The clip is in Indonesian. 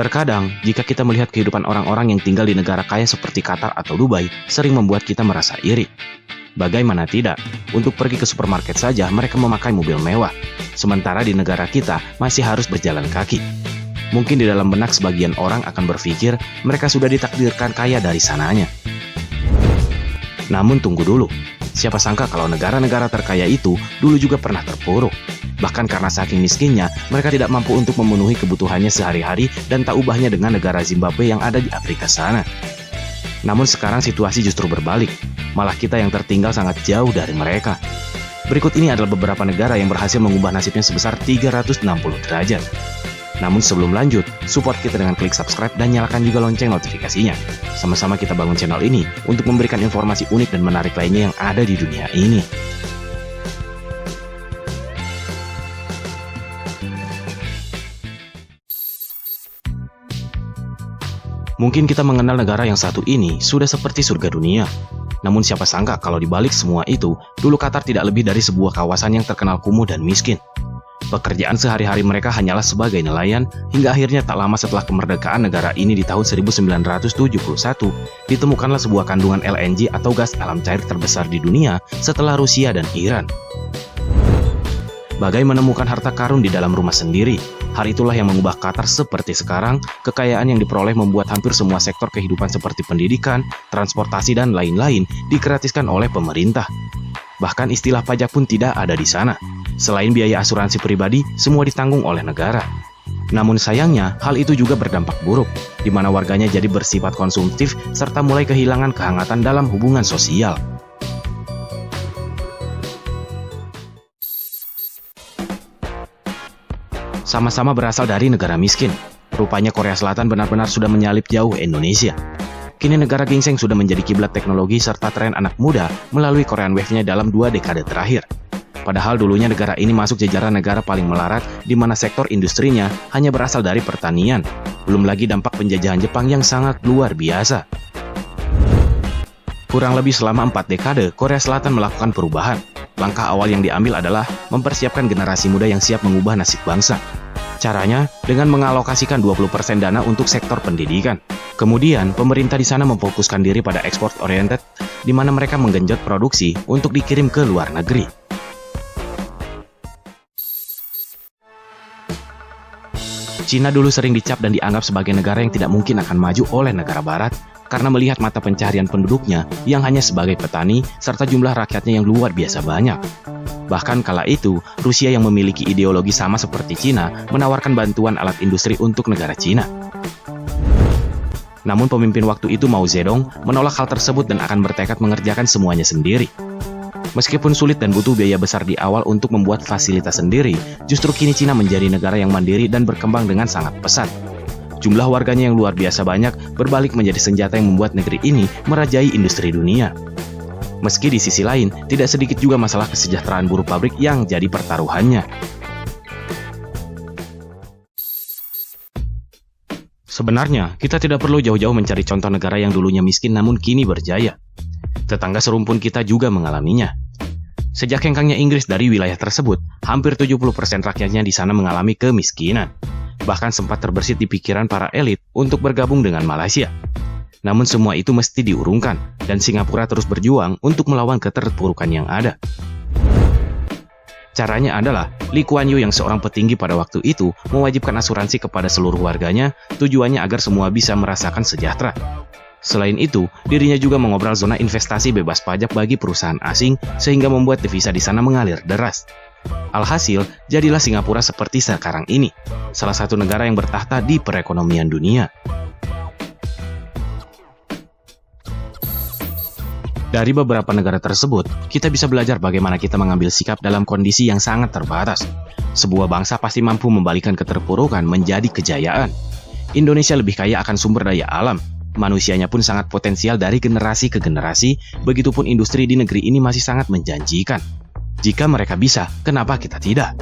Terkadang, jika kita melihat kehidupan orang-orang yang tinggal di negara kaya seperti Qatar atau Dubai, sering membuat kita merasa iri. Bagaimana tidak, untuk pergi ke supermarket saja mereka memakai mobil mewah, sementara di negara kita masih harus berjalan kaki. Mungkin di dalam benak sebagian orang akan berpikir mereka sudah ditakdirkan kaya dari sananya. Namun tunggu dulu, siapa sangka kalau negara-negara terkaya itu dulu juga pernah terpuruk. Bahkan karena saking miskinnya, mereka tidak mampu untuk memenuhi kebutuhannya sehari-hari dan tak ubahnya dengan negara Zimbabwe yang ada di Afrika sana. Namun sekarang situasi justru berbalik, malah kita yang tertinggal sangat jauh dari mereka. Berikut ini adalah beberapa negara yang berhasil mengubah nasibnya sebesar 360 derajat. Namun sebelum lanjut, support kita dengan klik subscribe dan nyalakan juga lonceng notifikasinya. Sama-sama kita bangun channel ini untuk memberikan informasi unik dan menarik lainnya yang ada di dunia ini. Mungkin kita mengenal negara yang satu ini sudah seperti surga dunia. Namun siapa sangka kalau dibalik semua itu, dulu Qatar tidak lebih dari sebuah kawasan yang terkenal kumuh dan miskin. Pekerjaan sehari-hari mereka hanyalah sebagai nelayan, hingga akhirnya tak lama setelah kemerdekaan negara ini di tahun 1971, ditemukanlah sebuah kandungan LNG atau gas alam cair terbesar di dunia setelah Rusia dan Iran. Bagai menemukan harta karun di dalam rumah sendiri, hal itulah yang mengubah Qatar seperti sekarang. Kekayaan yang diperoleh membuat hampir semua sektor kehidupan seperti pendidikan, transportasi, dan lain-lain digratiskan oleh pemerintah. Bahkan istilah pajak pun tidak ada di sana. Selain biaya asuransi pribadi, semua ditanggung oleh negara. Namun sayangnya, hal itu juga berdampak buruk, di mana warganya jadi bersifat konsumtif serta mulai kehilangan kehangatan dalam hubungan sosial. Sama-sama berasal dari negara miskin. Rupanya Korea Selatan benar-benar sudah menyalip jauh Indonesia. Kini negara gingseng sudah menjadi kiblat teknologi serta tren anak muda melalui Korean Wave-nya dalam 2 dekade terakhir. Padahal dulunya negara ini masuk jajaran negara paling melarat di mana sektor industrinya hanya berasal dari pertanian. Belum lagi dampak penjajahan Jepang yang sangat luar biasa. Kurang lebih selama 4 dekade, Korea Selatan melakukan perubahan. Langkah awal yang diambil adalah mempersiapkan generasi muda yang siap mengubah nasib bangsa. Caranya dengan mengalokasikan 20% dana untuk sektor pendidikan. Kemudian, pemerintah di sana memfokuskan diri pada export oriented, di mana mereka menggenjot produksi untuk dikirim ke luar negeri. Cina dulu sering dicap dan dianggap sebagai negara yang tidak mungkin akan maju oleh negara barat, karena melihat mata pencaharian penduduknya yang hanya sebagai petani serta jumlah rakyatnya yang luar biasa banyak. Bahkan kala itu, Rusia yang memiliki ideologi sama seperti Cina menawarkan bantuan alat industri untuk negara Cina. Namun pemimpin waktu itu Mao Zedong menolak hal tersebut dan akan bertekad mengerjakan semuanya sendiri. Meskipun sulit dan butuh biaya besar di awal untuk membuat fasilitas sendiri, justru kini Cina menjadi negara yang mandiri dan berkembang dengan sangat pesat. Jumlah warganya yang luar biasa banyak berbalik menjadi senjata yang membuat negeri ini merajai industri dunia. Meski di sisi lain, tidak sedikit juga masalah kesejahteraan buruh pabrik yang jadi pertaruhannya. Sebenarnya, kita tidak perlu jauh-jauh mencari contoh negara yang dulunya miskin namun kini berjaya. Tetangga serumpun kita juga mengalaminya. Sejak hengkangnya Inggris dari wilayah tersebut, hampir 70% rakyatnya di sana mengalami kemiskinan. Bahkan sempat terbersit di pikiran para elit untuk bergabung dengan Malaysia. Namun semua itu mesti diurungkan, dan Singapura terus berjuang untuk melawan keterpurukan yang ada. Caranya adalah, Lee Kuan Yew yang seorang petinggi pada waktu itu mewajibkan asuransi kepada seluruh warganya, tujuannya agar semua bisa merasakan sejahtera. Selain itu, dirinya juga mengobrol zona investasi bebas pajak bagi perusahaan asing, sehingga membuat devisa di sana mengalir deras. Alhasil, jadilah Singapura seperti sekarang ini, salah satu negara yang bertahta di perekonomian dunia. Dari beberapa negara tersebut, kita bisa belajar bagaimana kita mengambil sikap dalam kondisi yang sangat terbatas. Sebuah bangsa pasti mampu membalikan keterpurukan menjadi kejayaan. Indonesia lebih kaya akan sumber daya alam. Manusianya pun sangat potensial dari generasi ke generasi, begitupun industri di negeri ini masih sangat menjanjikan. Jika mereka bisa, kenapa kita tidak?